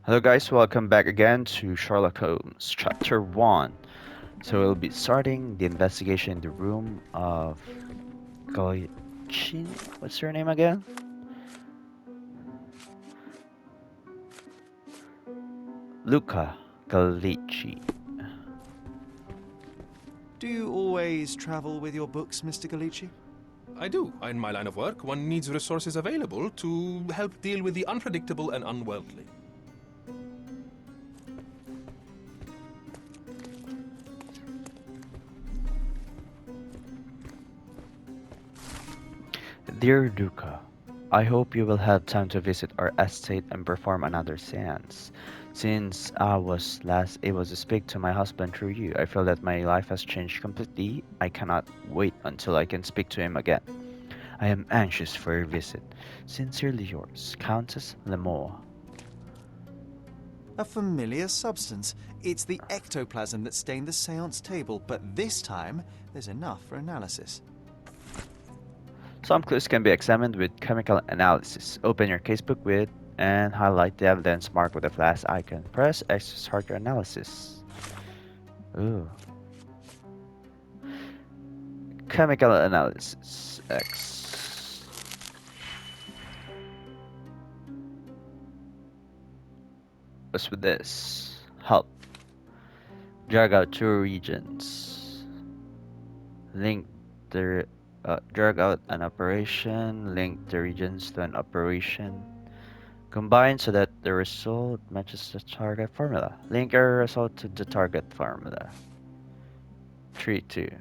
Hello guys, welcome back again to Sherlock Holmes, Chapter 1. So we'll be starting the investigation in the room of Golichin. What's her name again? Luca Galici. Do you always travel with your books, Mr. Galici? I do. In my line of work, one needs resources available to help deal with the unpredictable and unworldly. Dear Luca, I hope you will have time to visit our estate and perform another seance. Since I was last able to speak to my husband through you, I feel that my life has changed completely. I cannot wait until I can speak to him again. I am anxious for your visit. Sincerely yours, Countess Lemoore. A familiar substance. It's the ectoplasm that stained the seance table, but this time there's enough for analysis. Some clues can be examined with chemical analysis. Open your casebook with and highlight the evidence marked with the flash icon. Press X to start your analysis. Ooh. Chemical analysis X. What's with this? Help. Drag out two regions. Link the drag out an operation. Link the regions to an operation. Combine so that the result matches the target formula. Link your result to the target formula. 3, 2.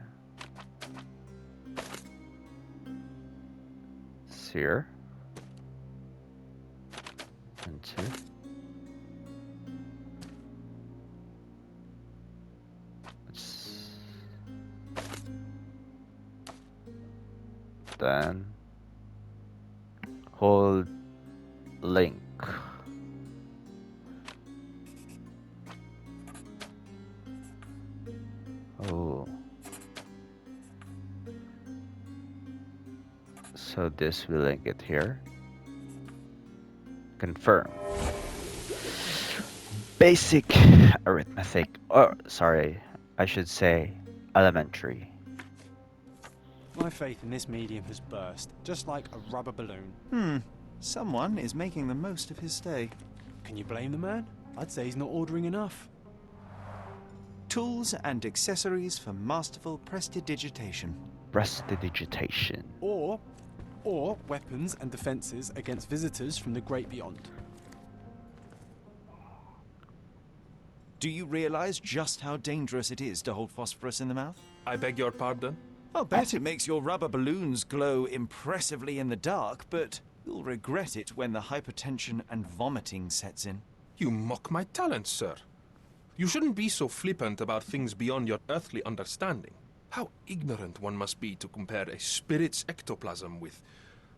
Here. And 2. Let's then hold link. Oh. So this will link it here. Confirm. Basic arithmetic. Or, sorry, I should say elementary. My faith in this medium has burst, just like a rubber balloon. Someone is making the most of his stay. Can you blame the man? I'd say he's not ordering enough. Tools and accessories for masterful prestidigitation. Prestidigitation. Or weapons and defenses against visitors from the great beyond. Do you realize just how dangerous it is to hold phosphorus in the mouth? I beg your pardon? I'll bet it makes your rubber balloons glow impressively in the dark, but you'll regret it when the hypertension and vomiting sets in. You mock my talents, sir. You shouldn't be so flippant about things beyond your earthly understanding. How ignorant one must be to compare a spirit's ectoplasm with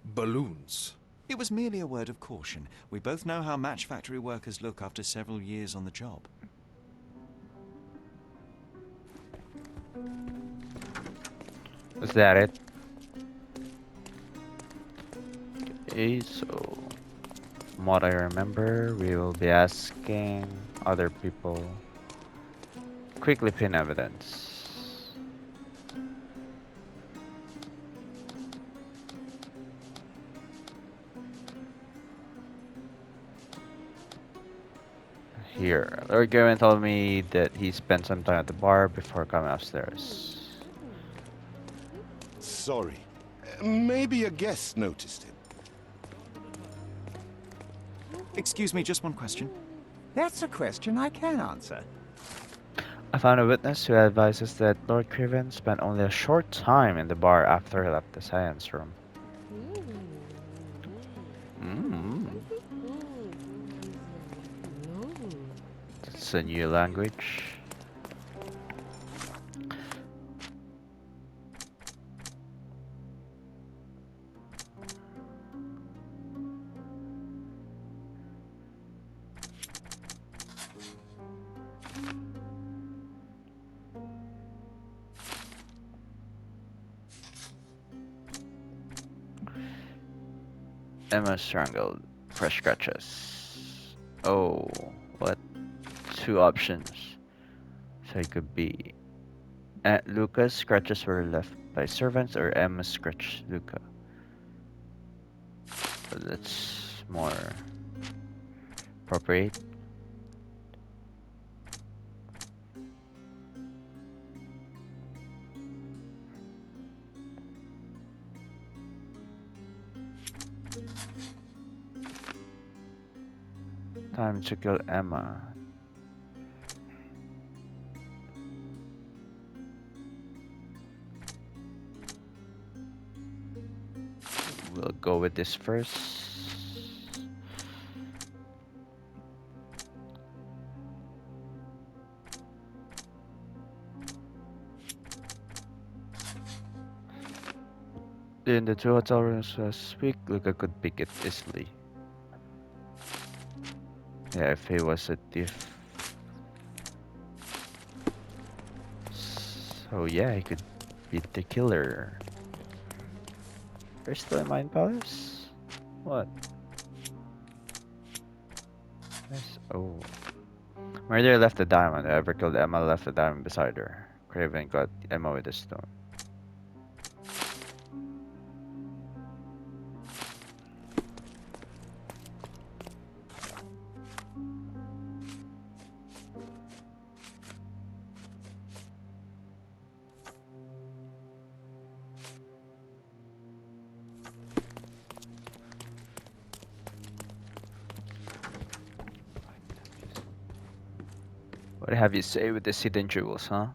balloons. It was merely a word of caution. We both know how match factory workers look after several years on the job. Is that it? Okay, so from what I remember, we will be asking other people. Quickly pin evidence. Here, Lord Gavin told me that he spent some time at the bar before coming upstairs. Sorry. Maybe a guest noticed him. Excuse me, just one question. That's a question I can answer. I found a witness who advises that Lord Craven spent only a short time in the bar after he left the science room. That's a new language. Emma strangled. Fresh scratches. Oh, what? Two options. So it could be Luca's scratches were left by servants or Emma scratched Luca. But that's more appropriate. Time to kill Emma. We'll go with this first. In the two hotel rooms last week, Luca could pick it easily. Yeah, if he was a thief. So yeah, he could be the killer. There's still a Mind Palace? What? Yes. Oh. Murderer left the diamond. Whoever killed Emma left the diamond beside her. Craven got Emma with a stone. What have you say with the hidden jewels, huh?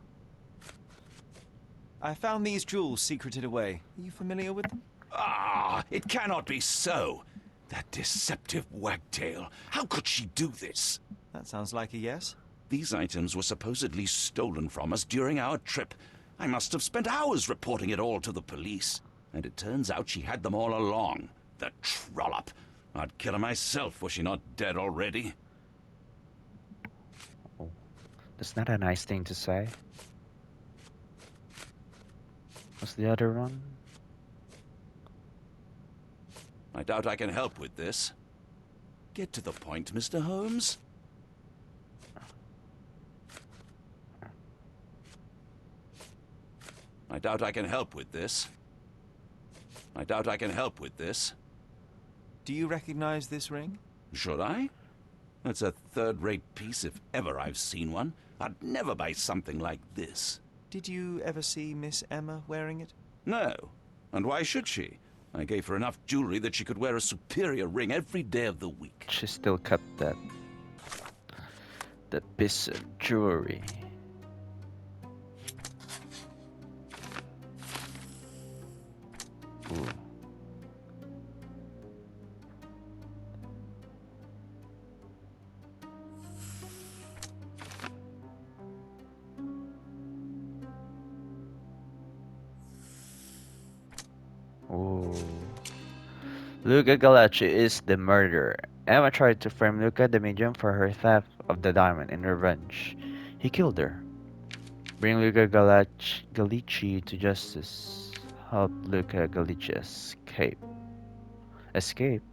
I found these jewels secreted away. Are you familiar with them? Ah, it cannot be so. That deceptive wagtail. How could she do this? That sounds like a yes. These items were supposedly stolen from us during our trip. I must have spent hours reporting it all to the police. And it turns out she had them all along. The trollop. I'd kill her myself were she not dead already. Oh, that's not a nice thing to say. What's the other one? I doubt I can help with this. Get to the point, Mr. Holmes. I doubt I can help with this. I doubt I can help with this. Do you recognize this ring? Should I? It's a third-rate piece if ever I've seen one. I'd never buy something like this. Did you ever see Miss Emma wearing it? No. And why should she? I gave her enough jewelry that she could wear a superior ring every day of the week. She still kept that piece of jewelry. Ooh. Ooh. Luca Galacci is the murderer. Emma tried to frame Luca the medium for her theft of the diamond in revenge. He killed her. Bring Luca Galacci to justice. Help Luca Galacci escape. Escape?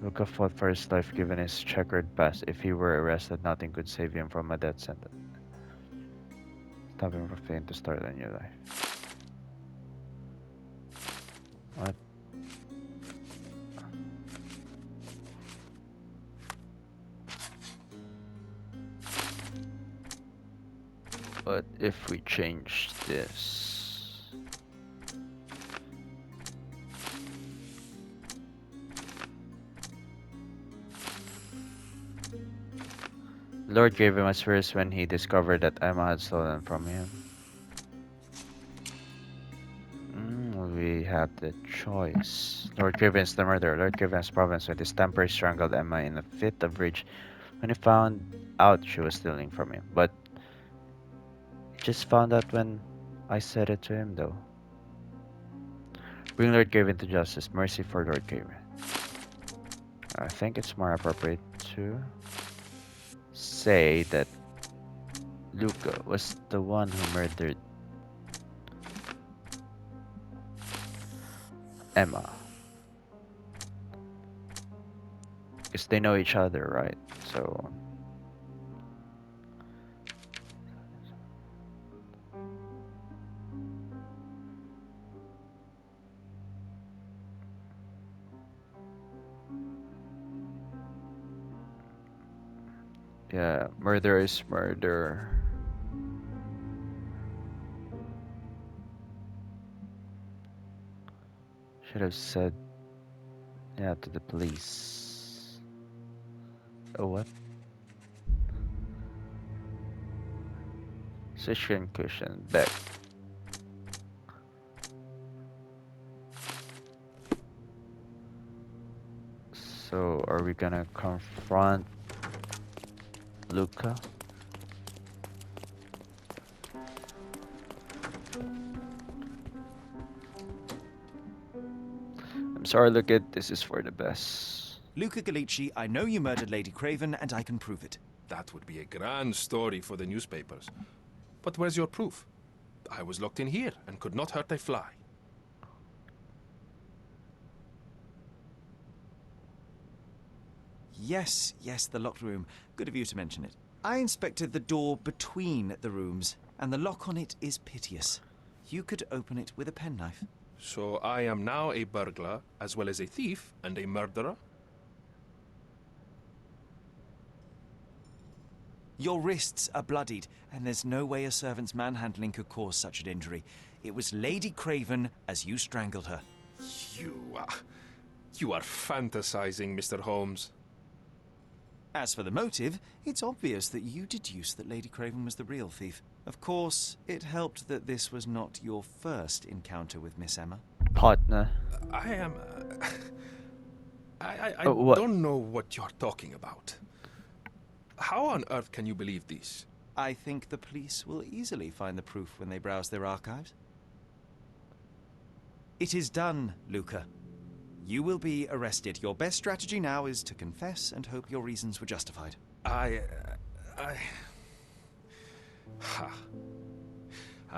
Luca fought for his life given his checkered past. If he were arrested, nothing could save him from a death sentence. Stop him from failing to start a new life. What? What if we change this? Lord gave him a spurs when he discovered that Emma had stolen from him. We have the choice. Lord Craven is the murderer. Lord Craven's province with his temper strangled Emma in a fit of rage when he found out she was stealing from him. But he just found out when I said it to him, though. Bring Lord Craven to justice. Mercy for Lord Craven. I think it's more appropriate to say that Luca was the one who murdered Emma. Because they know each other, right? So yeah, murder is murder. Should have said yeah to the police. Oh what? Session cushion back. So are we gonna confront Luca? I'm sorry, Luca, this is for the best. Luca Gallici, I know you murdered Lady Craven, and I can prove it. That would be a grand story for the newspapers. But where's your proof? I was locked in here and could not hurt a fly. Yes, the locked room. Good of you to mention it. I inspected the door between the rooms, and the lock on it is piteous. You could open it with a penknife. So I am now a burglar, as well as a thief and a murderer? Your wrists are bloodied, and there's no way a servant's manhandling could cause such an injury. It was Lady Craven as you strangled her. You are fantasizing, Mr. Holmes. As for the motive, it's obvious that you deduced that Lady Craven was the real thief. Of course, it helped that this was not your first encounter with Miss Emma. Partner. I am... I what? don't know what you're talking about. How on earth can you believe this? I think the police will easily find the proof when they browse their archives. It is done, Luca. You will be arrested. Your best strategy now is to confess and hope your reasons were justified. I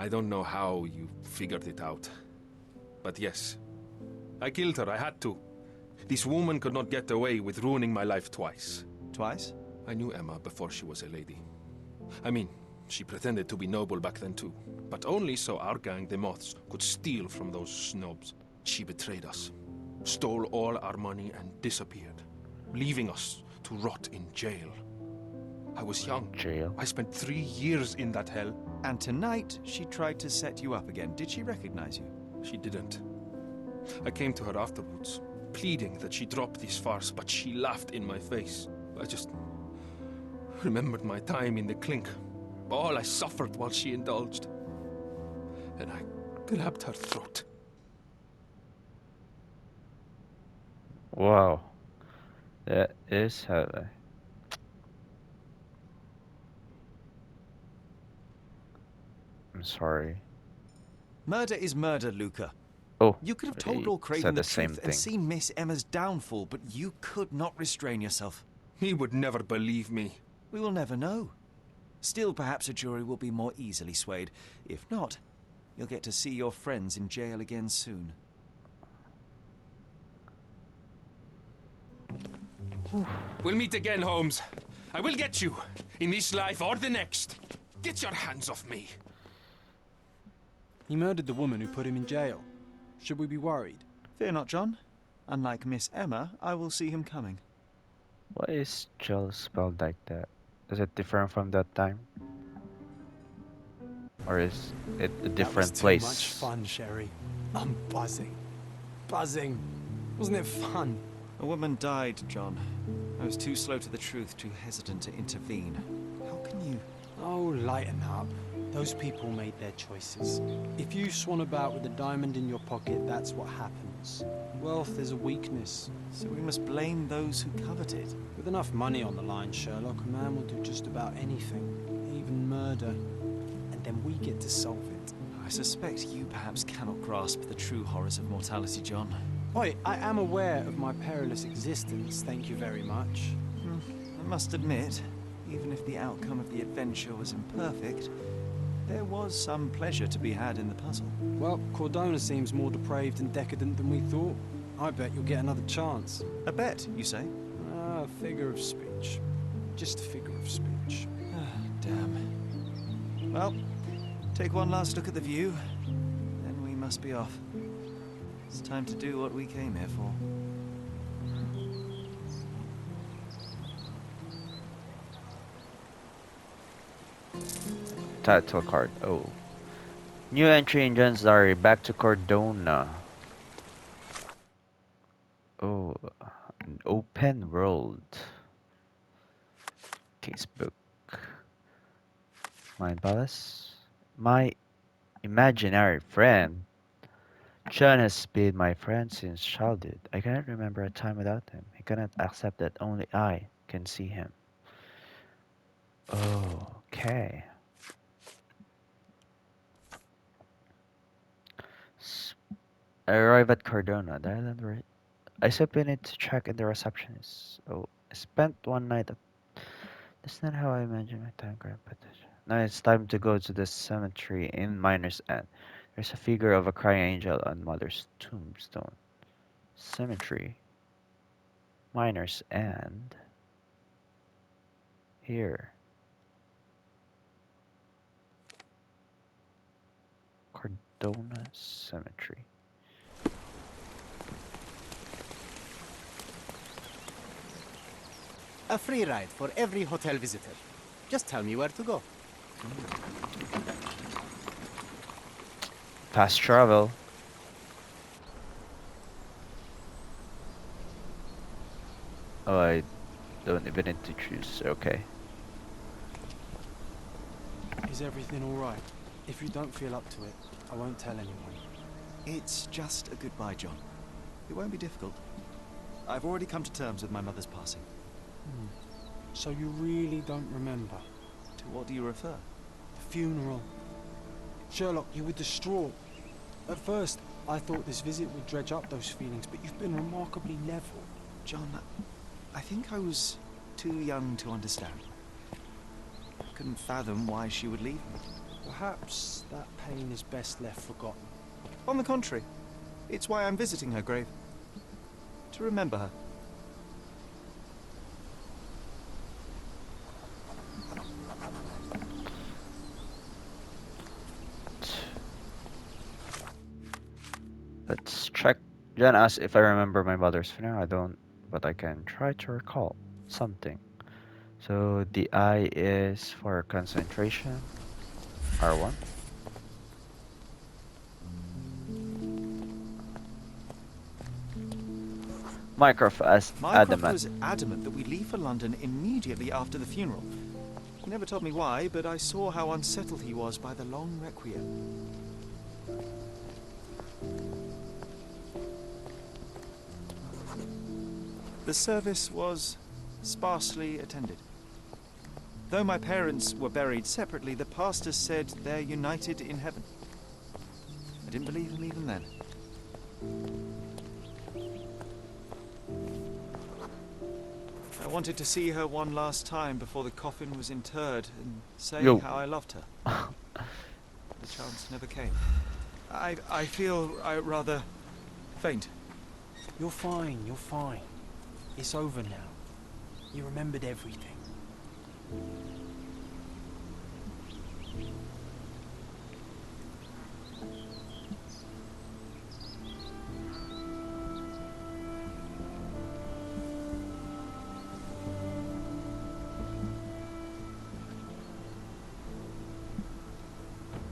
don't know how you figured it out. But yes, I killed her. I had to. This woman could not get away with ruining my life twice. Twice? I knew Emma before she was a lady. I mean, she pretended to be noble back then too. But only so our gang, the Moths, could steal from those snobs. She betrayed us, stole all our money and disappeared, leaving us to rot in jail. I was young. Jail? I spent 3 years in that hell. And tonight, she tried to set you up again. Did she recognize you? She didn't. I came to her afterwards, pleading that she drop this farce, but she laughed in my face. I just remembered my time in the clink, all I suffered while she indulged. And I grabbed her throat. Wow. That is heavy. I'm sorry. Murder is murder, Luca. Oh, You could have told he Lord Craven said the the same truth and thing. seen Miss Emma's downfall, but you could not restrain yourself. He would never believe me. We will never know. Still, perhaps a jury will be more easily swayed. If not, you'll get to see your friends in jail again soon. We'll meet again, Holmes. I will get you, in this life or the next. Get your hands off me. He murdered the woman who put him in jail. Should we be worried? Fear not, John. Unlike Miss Emma, I will see him coming. Why is Jill spelled like that? Is it different from that time? Or is it a different that was place? Too much fun, Sherry. I'm buzzing. Buzzing. Wasn't it fun? A woman died, John. I was too slow to the truth, too hesitant to intervene. How can you... Oh, lighten up. Those people made their choices. If you swan about with a diamond in your pocket, that's what happens. Wealth is a weakness. So we must blame those who covet it. With enough money on the line, Sherlock, a man will do just about anything, even murder. And then we get to solve it. I suspect you perhaps cannot grasp the true horrors of mortality, John. Oi, I am aware of my perilous existence, thank you very much. I must admit, even if the outcome of the adventure was imperfect, there was some pleasure to be had in the puzzle. Well, Cordona seems more depraved and decadent than we thought. I bet you'll get another chance. A bet, you say? Figure of speech. Just a figure of speech. Damn. Well, take one last look at the view, then we must be off. It's time to do what we came here for. Title card. Oh. New entry in John's diary. Back to Cordona. Oh. An open world. Casebook. Mind Palace. My imaginary friend. John has been my friend since childhood. I cannot remember a time without him. I cannot accept that only I can see him. Okay. I arrive at Cardona, the island where I simply need to check in the receptionist. Oh, I spent one night at. That's not how I imagine my time, Grandpa. Now it's time to go to the cemetery in Miner's End. There's a figure of a crying angel on Mother's tombstone. Cemetery. Miner's End. Here. Cardona Cemetery. A free ride for every hotel visitor. Just tell me where to go. Fast travel. Oh, I don't even need to choose. Okay. Is everything alright? If you don't feel up to it, I won't tell anyone. It's just a goodbye, John. It won't be difficult. I've already come to terms with my mother's passing. So you really don't remember? To what do you refer? The funeral. Sherlock, you were distraught. At first, I thought this visit would dredge up those feelings, but you've been remarkably level. John, I think I was too young to understand. I couldn't fathom why she would leave me. Perhaps that pain is best left forgotten. On the contrary, it's why I'm visiting her grave. To remember her. Let's check. Jen asks if I remember my mother's funeral. I don't, but I can try to recall something. So the I is for concentration. R1. Mycroft as Mycroft adamant. was adamant that we leave for London immediately after the funeral. He never told me why, but I saw how unsettled he was by the long requiem. The service was sparsely attended. Though my parents were buried separately, the pastor said they're united in heaven. I didn't believe him even then. I wanted to see her one last time before the coffin was interred and say how I loved her. The chance never came. I feel rather faint. You're fine, you're fine. It's over now. You remembered everything.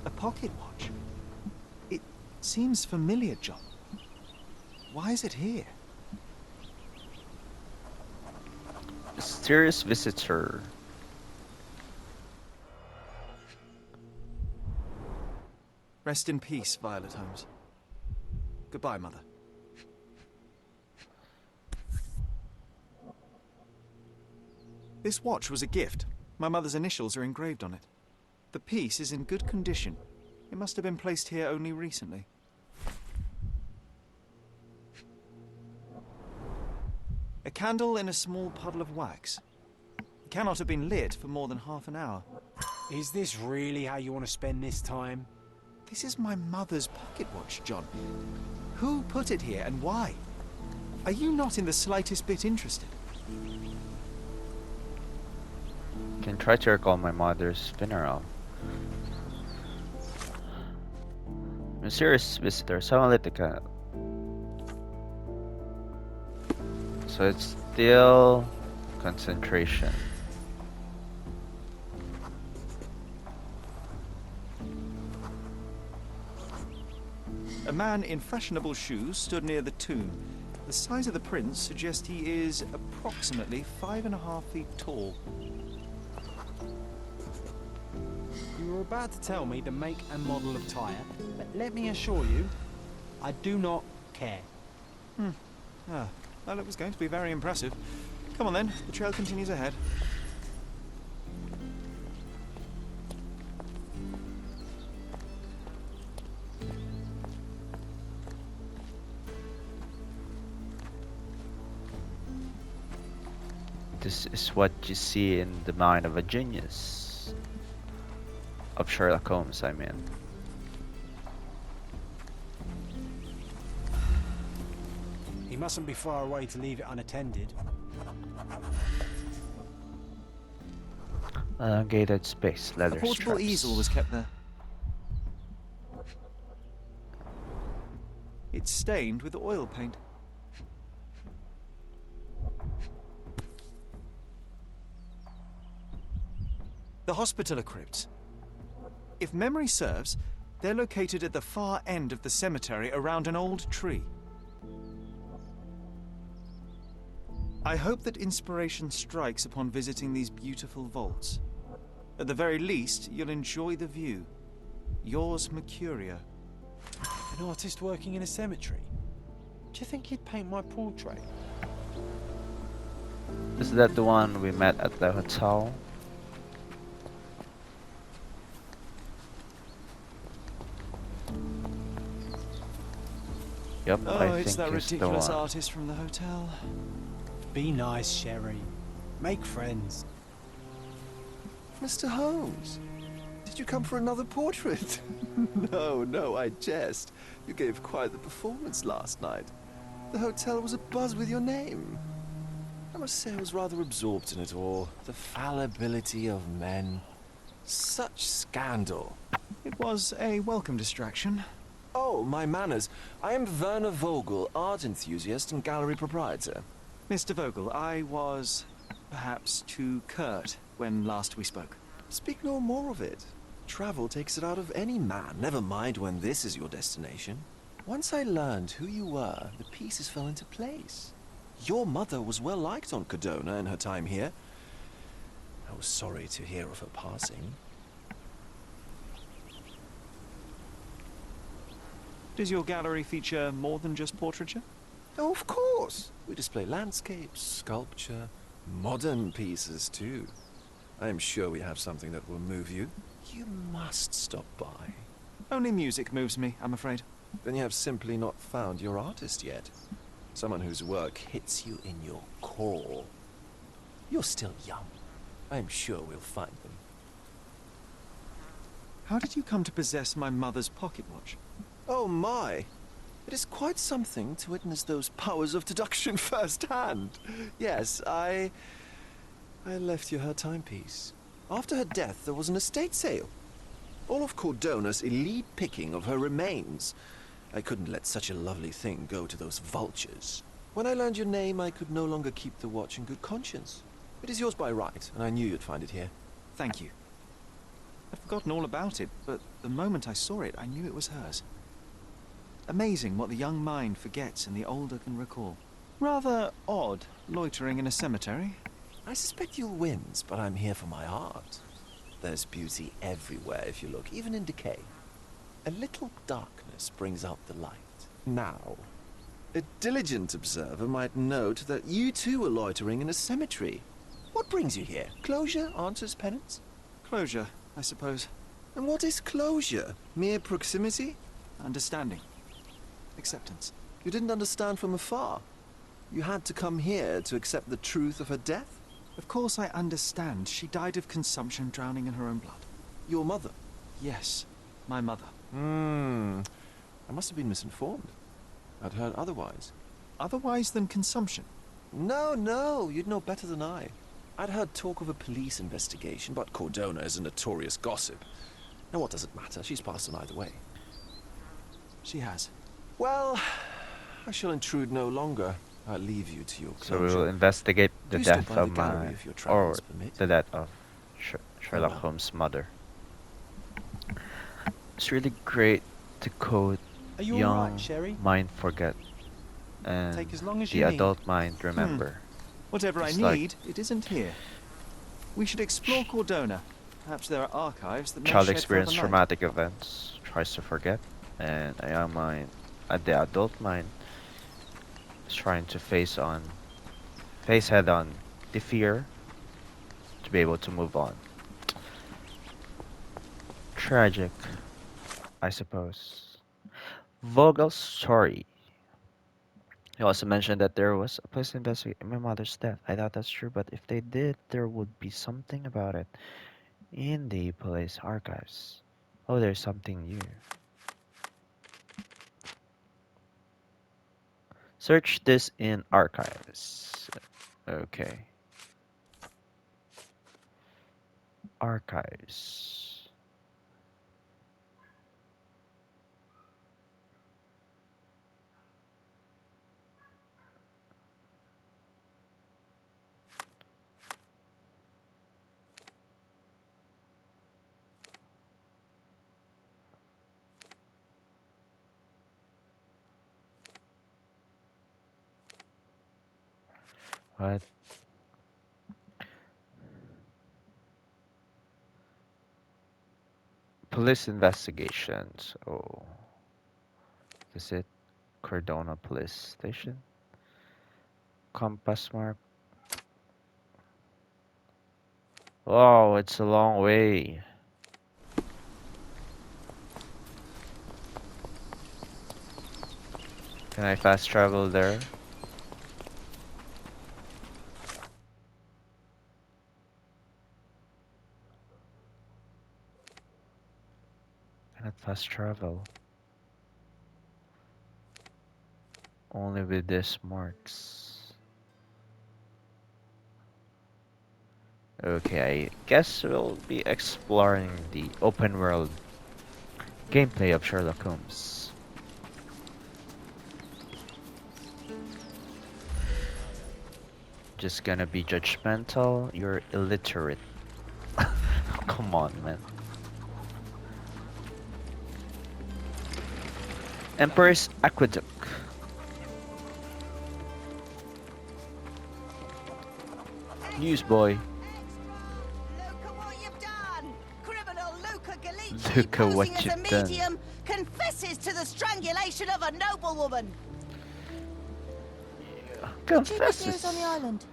A pocket watch? It seems familiar, John. Why is it here? Mysterious visitor. Rest in peace, Violet Holmes. Goodbye, Mother. This watch was a gift. My mother's initials are engraved on it. The piece is in good condition. It must have been placed here only recently. A candle in a small puddle of wax. It cannot have been lit for more than half an hour. Is this really how you want to spend this time? This is my mother's pocket watch, John. Who put it here and why? Are you not in the slightest bit interested? Can try to recall my mother's funeral. Mysterious visitor, someone lit the candle. So it's still concentration. A man in fashionable shoes stood near the tomb. The size of the prints suggests he is approximately 5.5 feet tall. You were about to tell me the make and model of tyre, but let me assure you, I do not care. Ah, well, it was going to be very impressive. Come on then, the trail continues ahead. This is what you see in the mind of a genius. Of Sherlock Holmes, I mean. He mustn't be far away to leave it unattended. Elongated space, leather A portable straps. easel was kept there. It's stained with oil paint. The Hospitaller crypts. If memory serves, they're located at the far end of the cemetery around an old tree. I hope that inspiration strikes upon visiting these beautiful vaults. At the very least, you'll enjoy the view. Yours, Mercurio. An artist working in a cemetery? Do you think he'd paint my portrait? Is that the one we met at the hotel? Yep, Oh, I it's think that it's the ridiculous one. artist from the hotel. Be nice, Sherry. Make friends. Mr. Holmes, did you come for another portrait? No, I jest. You gave quite the performance last night. The hotel was abuzz with your name. I must say I was rather absorbed in it all. The fallibility of men. Such scandal. It was a welcome distraction. Oh, my manners. I am Werner Vogel, art enthusiast and gallery proprietor. Mr. Vogel, I was perhaps too curt when last we spoke. Speak no more of it. Travel takes it out of any man, never mind when this is your destination. Once I learned who you were, the pieces fell into place. Your mother was well liked on Cadona in her time here. I was sorry to hear of her passing. Does your gallery feature more than just portraiture? Oh, of course. We display landscapes, sculpture, modern pieces too. I am sure we have something that will move you. You must stop by. Only music moves me, I'm afraid. Then you have simply not found your artist yet. Someone whose work hits you in your core. You're still young. I am sure we'll find them. How did you come to possess my mother's pocket watch? Oh my! It is quite something to witness those powers of deduction firsthand. Yes, I left you her timepiece. After her death, there was an estate sale. All of Cordona's elite picking of her remains. I couldn't let such a lovely thing go to those vultures. When I learned your name, I could no longer keep the watch in good conscience. It is yours by right, and I knew you'd find it here. Thank you. I'd forgotten all about it, but the moment I saw it, I knew it was hers. Amazing what the young mind forgets and the older can recall. Rather odd, loitering in a cemetery. I suspect you'll win, but I'm here for my art. There's beauty everywhere if you look, even in decay. A little darkness brings out the light. Now, a diligent observer might note that you too are loitering in a cemetery. What brings you here? Closure answers penance? Closure, I suppose. And what is closure? Mere proximity? Understanding. Acceptance. You didn't understand from afar. You had to come here to accept the truth of her death? Of course I understand. She died of consumption, drowning in her own blood. Your mother? Yes, my mother. I must have been misinformed. I'd heard otherwise. Otherwise than consumption? No, you'd know better than I. I'd heard talk of a police investigation, but Cordona is a notorious gossip. Now what does it matter? She's passed on either way. She has. Well, I shall intrude no longer. I'll leave you to your So we will closure. investigate the Do stop death by the of gallery my, if your or travels permit. the death of Sherlock Farewell. Holmes' mother. It's really great to quote Are you all right, young Sherry? mind forget and Take as long as the you need. adult mind remember. Whatever I It's like need, it isn't here. We should explore Cordona. Perhaps there are archives that may child shed further experience light. traumatic events, tries to forget, and a young mind, the adult mind, is trying to face head on the fear to be able to move on. Tragic, I suppose. Vogel's story. He also mentioned that there was a police investigation my mother's death. I doubt that's true, but if they did, there would be something about it in the police archives. Oh, there's something new. Search this in archives. Okay. Archives. What? Police investigations. Oh, is it Cordona Police Station? Compass mark. Oh, it's a long way. Can I fast travel there? Cannot fast travel. Only with these marks. Okay, I guess we'll be exploring the open world gameplay of Sherlock Holmes. Just gonna be judgmental. You're illiterate. Come on, man. Emperor's Aqueduct. Newsboy. Look at what you've done! Criminal Luca Galici, Look at what posing as a you've done. medium, confesses to the strangulation of a noblewoman. Confesses. on the island.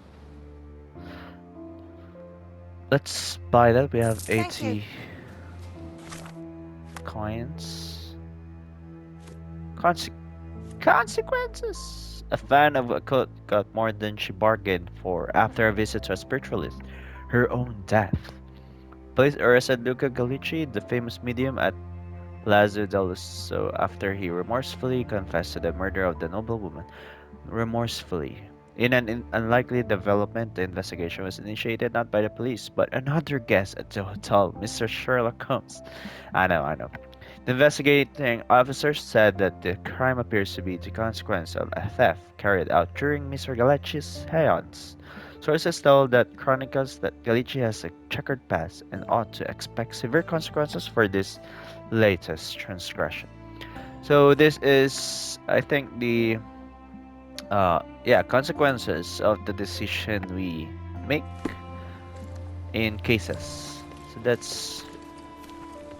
Let's buy that. We have Thank you. 80 coins. Consequences. A fan of a cult got more than she bargained for after a visit to a spiritualist. Her own death. Police arrested Luca Galici, the famous medium, at Palazzo dell'Usso after he remorsefully confessed to the murder of the noblewoman. Remorsefully. In an unlikely development, the investigation was initiated not by the police, but another guest at the hotel, Mr. Sherlock Holmes. I know. The investigating officers said that the crime appears to be the consequence of a theft carried out during Mr. Galici's seance. Sources tell that chronicles that Galici has a checkered past and ought to expect severe consequences for this latest transgression. So this is, I think, the consequences of the decision we make in cases. So that's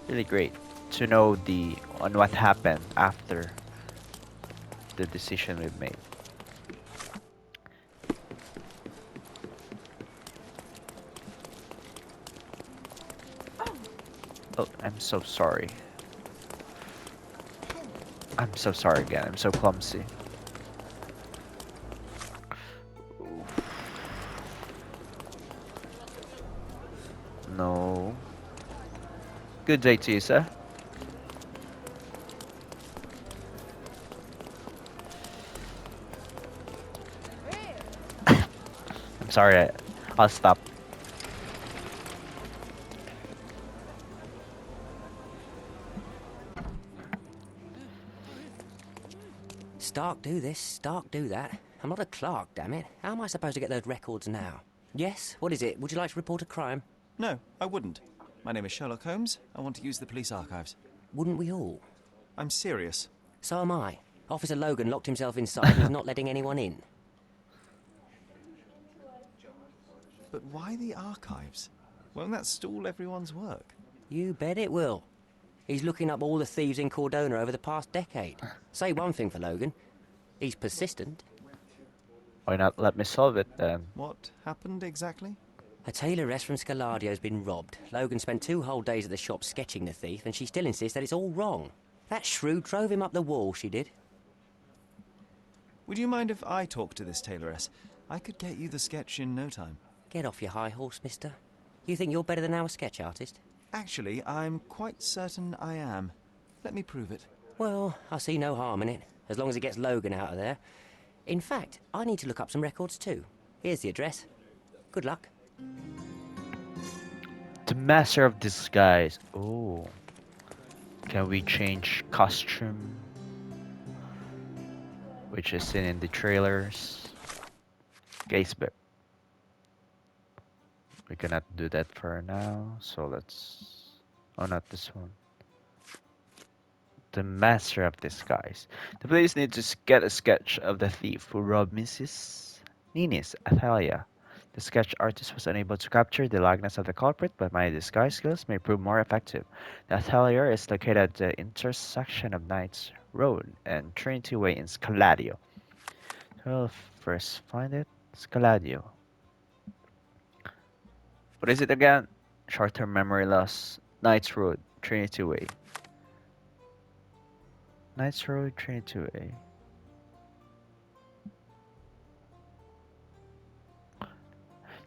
really great to know the on what happened after the decision we've made. Oh, I'm so sorry. I'm so sorry again. I'm so clumsy. No. Good day to you, sir. Sorry, I'll stop. Stark do this, Stark do that. I'm not a clerk, damn it. How am I supposed to get those records now? Yes? What is it? Would you like to report a crime? No, I wouldn't. My name is Sherlock Holmes. I want to use the police archives. Wouldn't we all? I'm serious. So am I. Officer Logan locked himself inside and he's not letting anyone in. But why the archives? Won't that stall everyone's work? You bet it will. He's looking up all the thieves in Cordona over the past decade. Say one thing for Logan. He's persistent. Why not let me solve it then? What happened exactly? A tailoress from Scaladio's been robbed. Logan spent 2 whole days at the shop sketching the thief, and she still insists that it's all wrong. That shrew drove him up the wall, she did. Would you mind if I talk to this tailoress? I could get you the sketch in no time. Get off your high horse, mister. You think you're better than our sketch artist? Actually, I'm quite certain I am. Let me prove it. Well, I see no harm in it, as long as it gets Logan out of there. In fact, I need to look up some records too. Here's the address. Good luck. The Master of Disguise. Oh. Can we change costume? Which is seen in the trailers. Casebook. We cannot do that for now, so let's... Oh, not this one. The Master of Disguise. The police need to get a sketch of the thief who robbed Mrs. Nini's Athalia. The sketch artist was unable to capture the likeness of the culprit, but my disguise skills may prove more effective. The atelier is located at the intersection of Knights Road and Trinity Way in Scaladio. We'll first find it. Scaladio. What is it again? Short-term memory loss. Knights Road, Trinity Way. Knights Road, Trinity Way.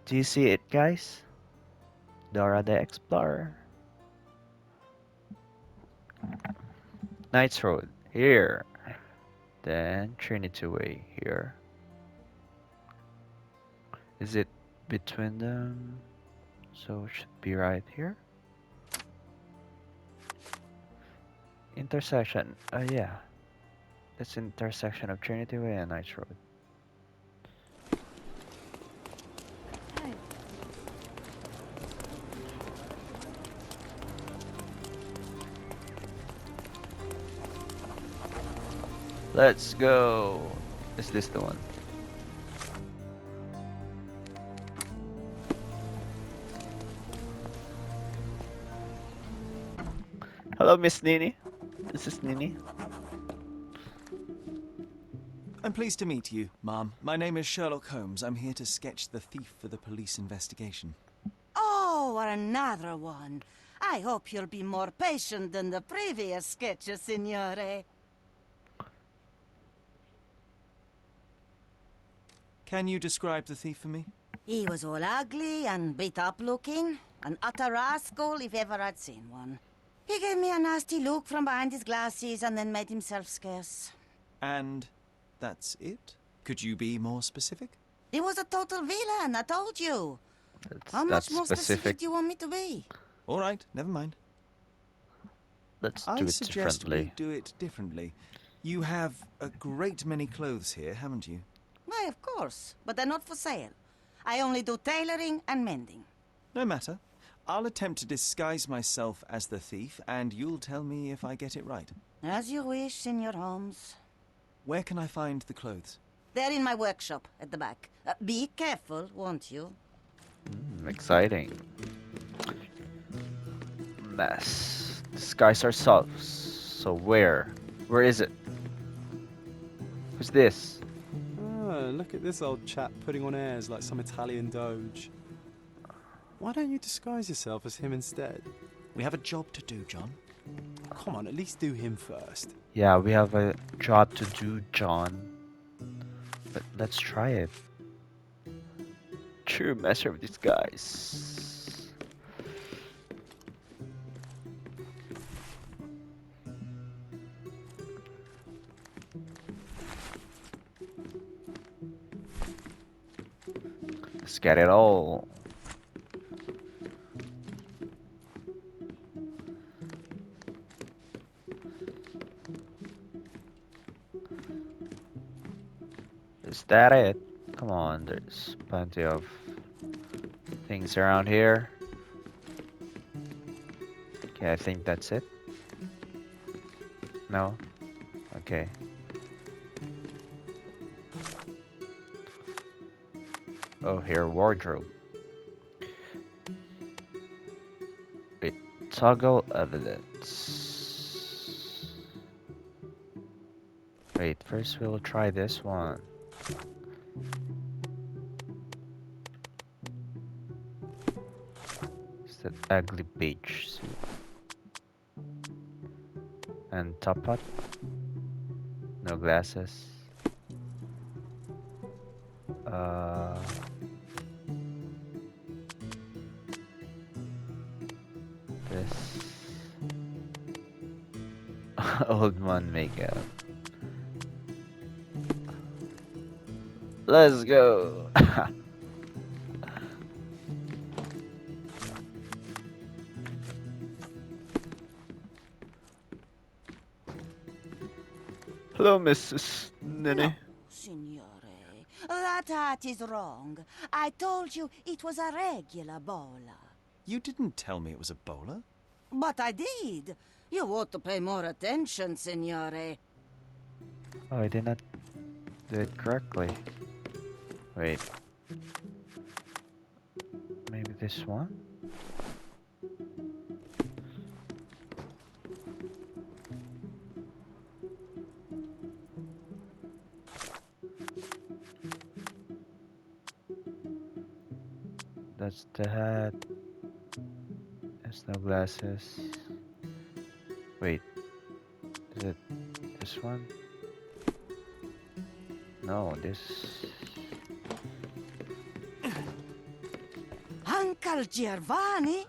Do you see it, guys? Dora the Explorer. Knights Road, here. Then Trinity Way, here. Is it between them? So it should be right here. Intersection. Yeah. That's intersection of Trinity Way and Knights Road. Let's go. Is this the one? Hello, Miss Nini. This is Nini. I'm pleased to meet you, Ma'am. My name is Sherlock Holmes. I'm here to sketch the thief for the police investigation. Oh, another one. I hope you'll be more patient than the previous sketches, Signore. Can you describe the thief for me? He was all ugly and beat up looking. An utter rascal if ever I'd seen one. He gave me a nasty look from behind his glasses and then made himself scarce. And that's it? Could you be more specific? He was a total villain, I told you. How That's much more specific do you want me to be? All right, never mind. Let's do I it suggest differently. we do it differently. You have a great many clothes here, haven't you? Why, of course, but they're not for sale. I only do tailoring and mending. No matter. I'll attempt to disguise myself as the thief, and you'll tell me if I get it right. As you wish, Senor Holmes. Where can I find the clothes? They're in my workshop at the back. Be careful, won't you? Exciting. Mess. Disguise ourselves. So where? Where is it? Who's this? Oh, look at this old chap putting on airs like some Italian doge. Why don't you disguise yourself as him instead? We have a job to do, John. Come on, at least do him first. Yeah, we have a job to do, John. But let's try it. True Master of Disguise. get it all. Is that it? Come on, there's plenty of things around here. Okay, I think that's it. No? Okay. Oh, here, wardrobe. Wait, toggle evidence. Wait, first we'll try this one. It's that ugly beige suit. And top hat. No glasses. This old man makeup. Let's go. Hello, Mrs. Nene. No, signore. That hat is wrong. I told you it was a regular bowler. You didn't tell me it was a bowler. But I did. You ought to pay more attention, signore. Oh, I did not do it correctly. Wait. Maybe this one? That's the hat. There's no glasses. Wait. Is it this one? No, this. Uncle Giovanni?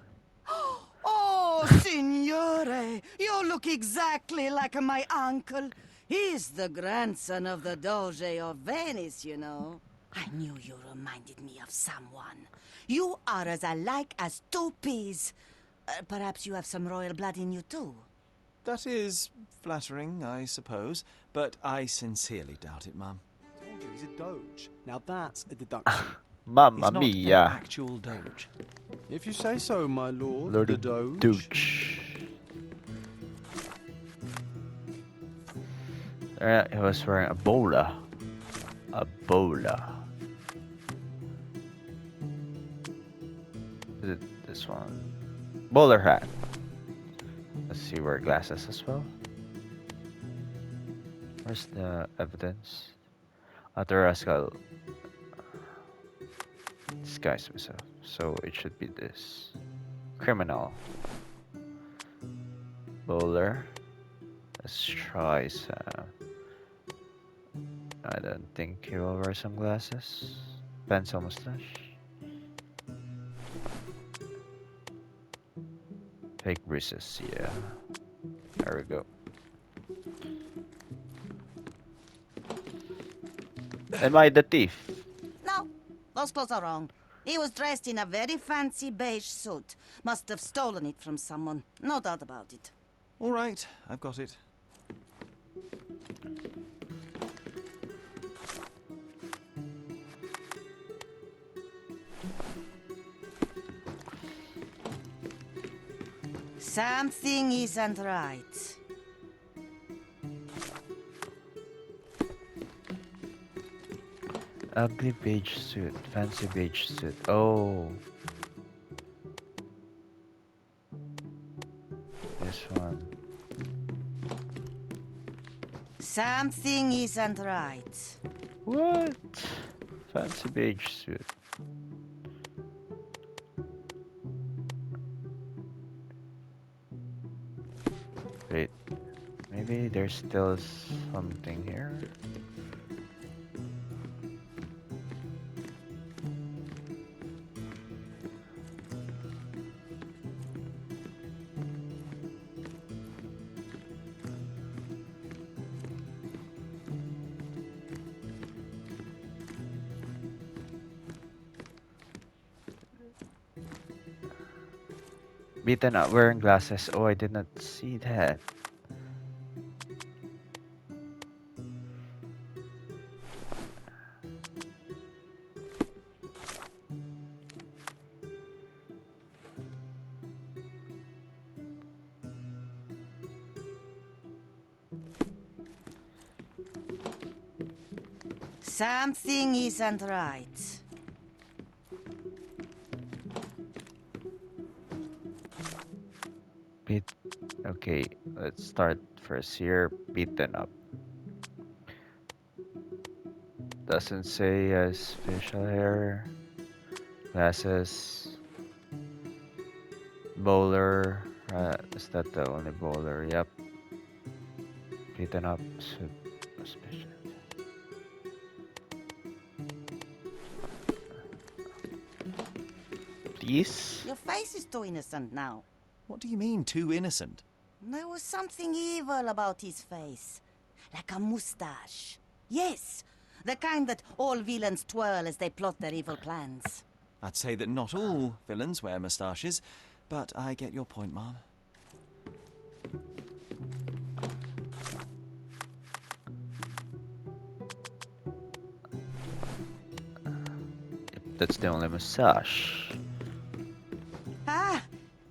Oh, signore! You look exactly like my uncle. He's the grandson of the Doge of Venice, you know. I knew you reminded me of someone. You are as alike as two peas. Perhaps you have some royal blood in you, too. That is flattering, I suppose, but I sincerely doubt it, Mum. Told you he's a doge. Now that's a deduction. Mamma He's not an mia. actual doge. If you say so, my lord, Lord the doge. Douche. He was wearing a bowler. A bowler. Is it this one? Bowler hat. Let's see, wear glasses as well. Where's the evidence? Other rascal disguise himself. So it should be this. Criminal. Bowler. Let's try some. I don't think he will wear some glasses. Pencil mustache. Fake bruises, yeah. There we go. Am I the thief? No, those clothes are wrong. He was dressed in a very fancy beige suit. Must have stolen it from someone. No doubt about it. All right, I've got it. Something isn't right. Ugly beige suit. Fancy beige suit. Oh. This one. Something isn't right. What? Fancy beige suit. Wait. Maybe there's still something here. Beaten up wearing glasses. Oh, I did not see that. Something isn't right. Beat. Okay, let's start first here. Beaten up. Doesn't say as facial hair. Glasses. Bowler. Is that the only bowler? Yep. Beaten up. Suspicion. Please? Your face is too innocent now. What do you mean, too innocent? There was something evil about his face. Like a mustache. Yes, the kind that all villains twirl as they plot their evil plans. I'd say that not all villains wear moustaches, but I get your point, Mom. That's the only mustache. Ah,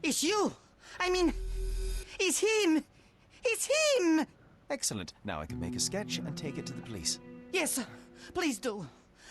it's you! I mean, it's him! It's him! Excellent. Now I can make a sketch and take it to the police. Yes, please do.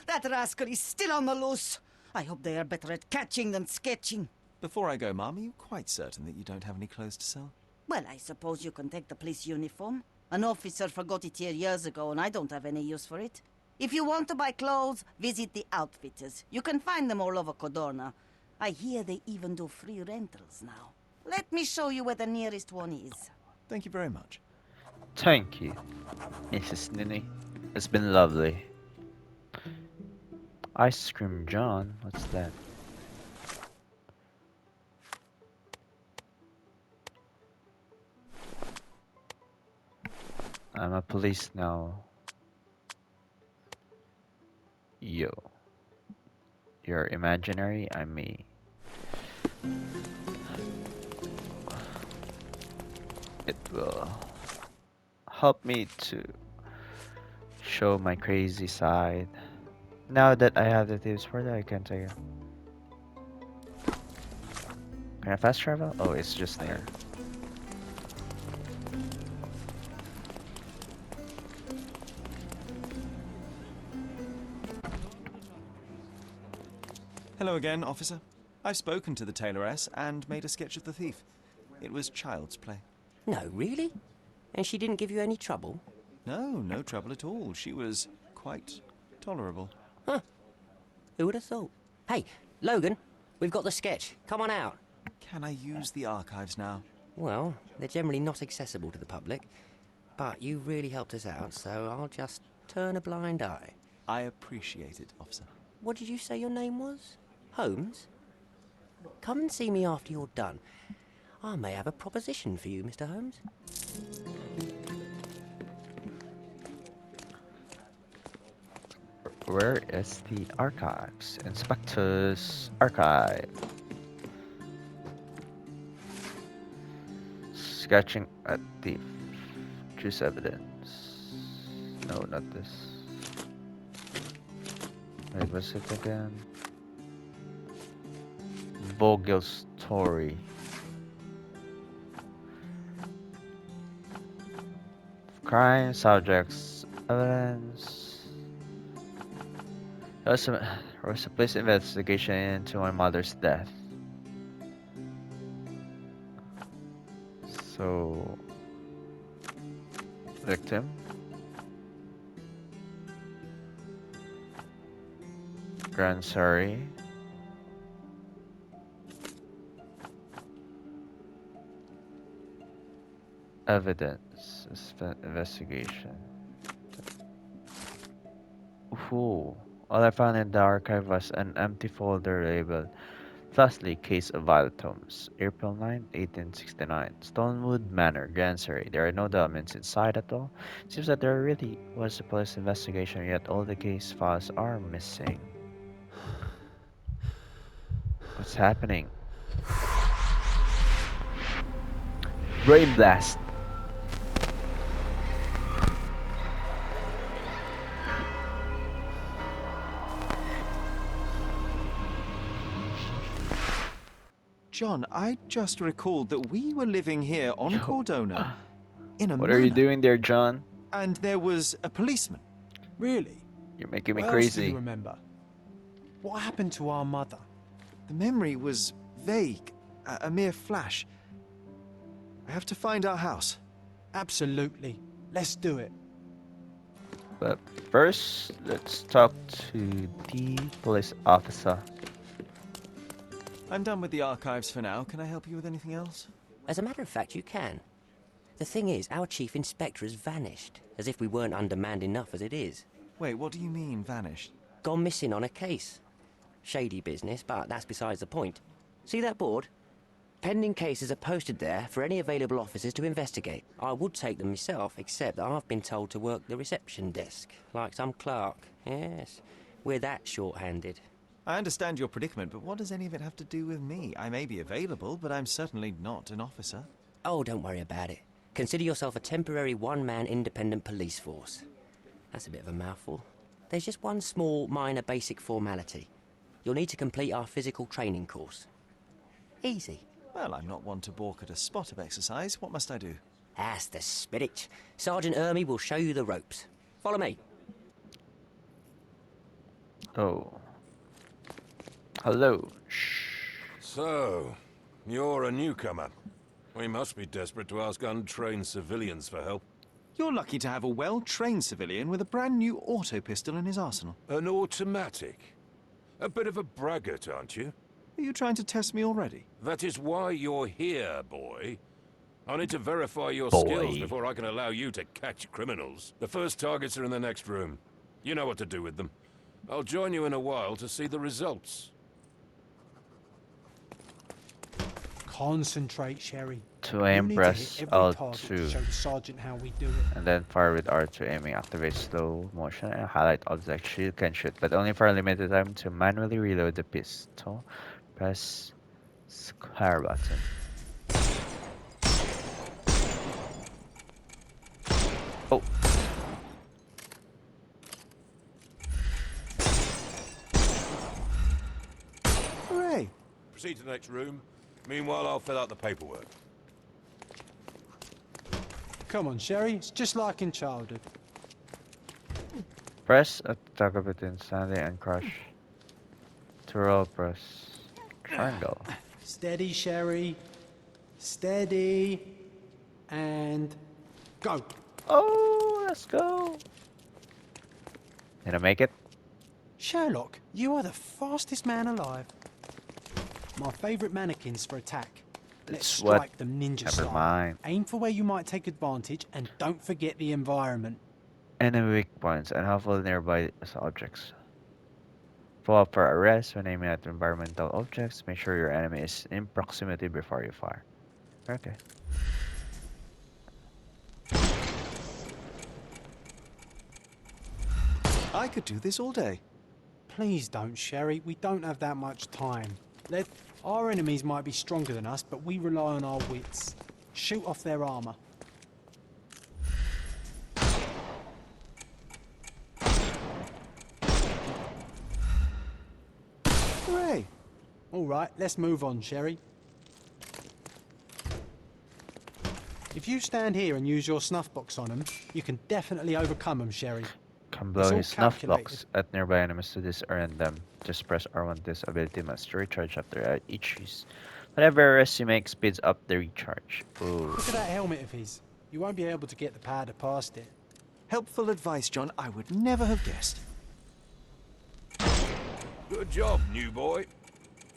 That rascal is still on the loose. I hope they are better at catching than sketching. Before I go, Mom, are you quite certain that you don't have any clothes to sell? Well, I suppose you can take the police uniform. An officer forgot it here years ago, and I don't have any use for it. If you want to buy clothes, visit the outfitters. You can find them all over Codorna. I hear they even do free rentals now. Let me show you where the nearest one is. Thank you very much. Thank you, Mrs. Ninny. It's been lovely. Ice Cream John? What's that? I'm a police now. Yo. You're imaginary, I'm me. It will help me to show my crazy side. Now that I have the tips for that, I can take it. Can I fast travel? Oh, it's just there. Hello again, officer. I've spoken to the tailoress and made a sketch of the thief. It was child's play. No, really? And she didn't give you any trouble? No, no trouble at all. She was quite tolerable. Huh. Who would have thought? Hey, Logan, we've got the sketch. Come on out. Can I use the archives now? Well, they're generally not accessible to the public. But you really helped us out, so I'll just turn a blind eye. I appreciate it, officer. What did you say your name was? Holmes? Come and see me after you're done. I may have a proposition for you, Mr. Holmes. Where is the archives? Inspector's archive. Sketching a thief. Choose evidence. No, not this. Wait, what's it again? Vogel story. Crime, subjects, evidence. There was a police investigation into my mother's death. So, victim. Grand jury. Evidence. Investigation. Ooh. All I found in the archive was an empty folder labeled Flashley Case of Violet Holmes, April 9, 1869, Stonewood Manor, Grand Surrey. There are no documents inside at all. Seems that there really was a police investigation, yet all the case files are missing. What's happening? Brain blast. John, I just recalled that we were living here on Cordona, in a What are you manor, doing there, John? and there was a policeman. Really? You're making me What else do you crazy. remember? What happened to our mother? The memory was vague, a mere flash. I have to find our house. Absolutely. Let's do it. But first, let's talk to the police officer. I'm done with the archives for now. Can I help you with anything else? As a matter of fact, you can. The thing is, our chief inspector has vanished, as if we weren't undermanned enough as it is. Wait, what do you mean, vanished? Gone missing on a case. Shady business, but that's besides the point. See that board? Pending cases are posted there for any available officers to investigate. I would take them myself, except that I've been told to work the reception desk, like some clerk. Yes, we're that short-handed. I understand your predicament, but what does any of it have to do with me? I may be available, but I'm certainly not an officer. Oh, don't worry about it. Consider yourself a temporary one-man independent police force. That's a bit of a mouthful. There's just one small, minor basic formality. You'll need to complete our physical training course. Easy. Well, I'm not one to balk at a spot of exercise. What must I do? That's the spirit. Sergeant Ermy will show you the ropes. Follow me. Oh. Hello. Shh. So, you're a newcomer. We must be desperate to ask untrained civilians for help. You're lucky to have a well-trained civilian with a brand new auto pistol in his arsenal. An automatic? A bit of a braggart, aren't you? Are you trying to test me already? That is why you're here, boy. I need to verify your Boy. skills before I can allow you to catch criminals. The first targets are in the next room. You know what to do with them. I'll join you in a while to see the results. Concentrate, Sherry. To You aim, need to press hit every Alt target 2. to show the sergeant how we do it. And then fire with R2 aiming. Activate slow motion and highlight object. Shield can shoot, but only for a limited time. To manually reload the pistol, press square button. Oh. Hooray! Proceed to the next room. Meanwhile, I'll fill out the paperwork. Come on, Sherry. It's just like in childhood. Press toggle between standing and crush. To roll, press triangle. Steady, Sherry. Steady. And go. Oh, let's go. Did I make it? Sherlock, you are the fastest man alive. My favourite mannequins for attack. Let's It's what- strike them ninja Never style. mind. Aim for where you might take advantage, and don't forget the environment. Enemy weak points and helpful nearby objects. Pull up for arrest when aiming at environmental objects. Make sure your enemy is in proximity before you fire. Okay. I could do this all day. Please don't, Sherry. We don't have that much time. Our enemies might be stronger than us, but we rely on our wits. Shoot off their armor. Hooray! All right, let's move on, Sherry. If you stand here and use your snuff box on them, you can definitely overcome them, Sherry. Can It's blow all his snuff calculated. box at nearby enemies to disarm them. Just press R1. This ability must recharge after each use. Whatever arrest you make speeds up the recharge. Ooh. Look at that helmet of his. You won't be able to get the powder past it. Helpful advice, John. I would never have guessed. Good job, new boy.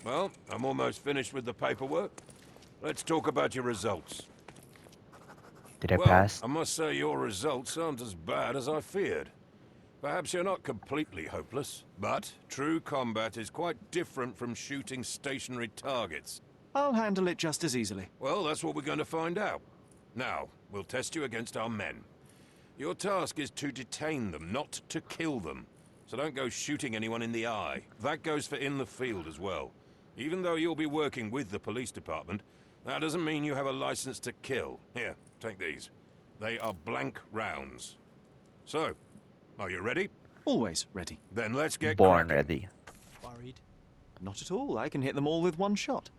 Well, I'm almost finished with the paperwork. Let's talk about your results. Did I Well, pass? I must say your results aren't as bad as I feared. Perhaps you're not completely hopeless, but true combat is quite different from shooting stationary targets. I'll handle it just as easily. Well, that's what we're going to find out. Now, we'll test you against our men. Your task is to detain them, not to kill them. So don't go shooting anyone in the eye. That goes for in the field as well. Even though you'll be working with the police department, that doesn't mean you have a license to kill. Here, take these. They are blank rounds. So, are you ready? Always ready. Then let's get Born cracking. ready. Worried? Not at all. I can hit them all with one shot.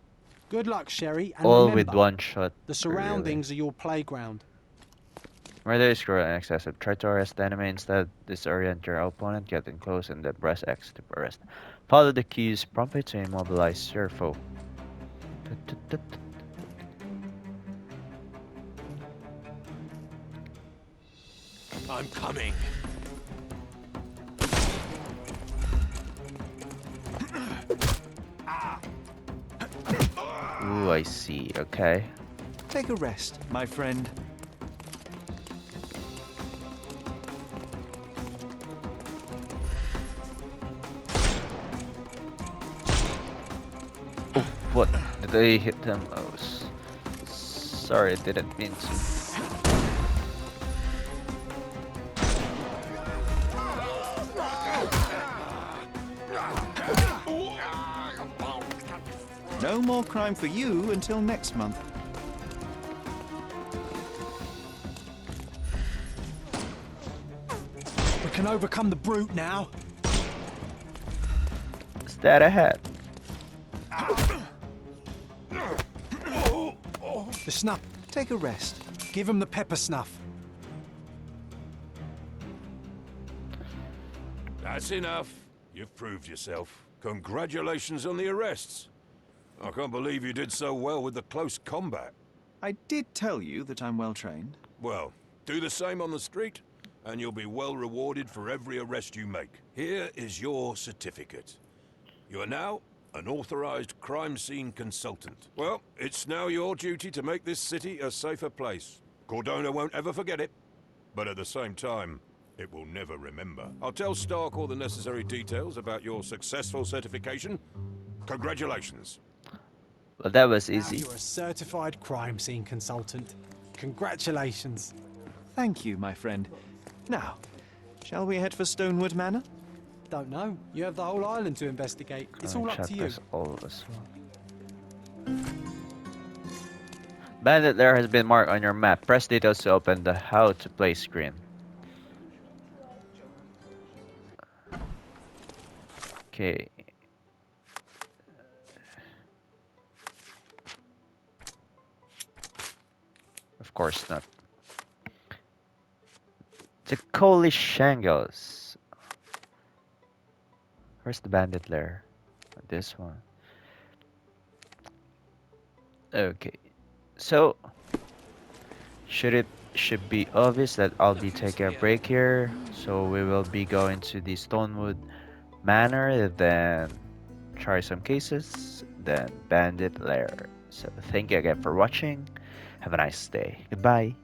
Good luck, Sherry, and All remember, with one shot. the surroundings are your playground. Murder is cruel and excessive. Try to arrest the enemy instead. Disorient your opponent. Get in close and then press X to arrest. Follow the cues promptly to immobilize your foe. I'm coming. Ooh, I see. Okay. Take a rest, my friend. Oh, what? Did I hit them? Oh, sorry, I didn't mean to. No more crime for you until next month. We can overcome the brute now. Is that a hat? The snuff. Take a rest. Give him the pepper snuff. That's enough. You've proved yourself. Congratulations on the arrests. I can't believe you did so well with the close combat. I did tell you that I'm well trained. Well, do the same on the street, and you'll be well rewarded for every arrest you make. Here is your certificate. You are now an authorized crime scene consultant. Well, it's now your duty to make this city a safer place. Cordona won't ever forget it, but at the same time, it will never remember. I'll tell Stark all the necessary details about your successful certification. Congratulations. Well, that was Now easy. you're a certified crime scene consultant. Congratulations. Thank you, my friend. Now, shall we head for Stonewood Manor? Don't know. You have the whole island to investigate. It's all up to you. Chapters all as well. Bandit lair has been marked on your map. Press details to open the how to play screen. Okay. Of course not. The Coley Shangles. Where's the bandit lair? This one. Okay. So should be obvious that I'll be taking a break here. So we will be going to the Stonewood Manor, then try some cases, then bandit lair. So thank you again for watching. Have a nice day. Goodbye.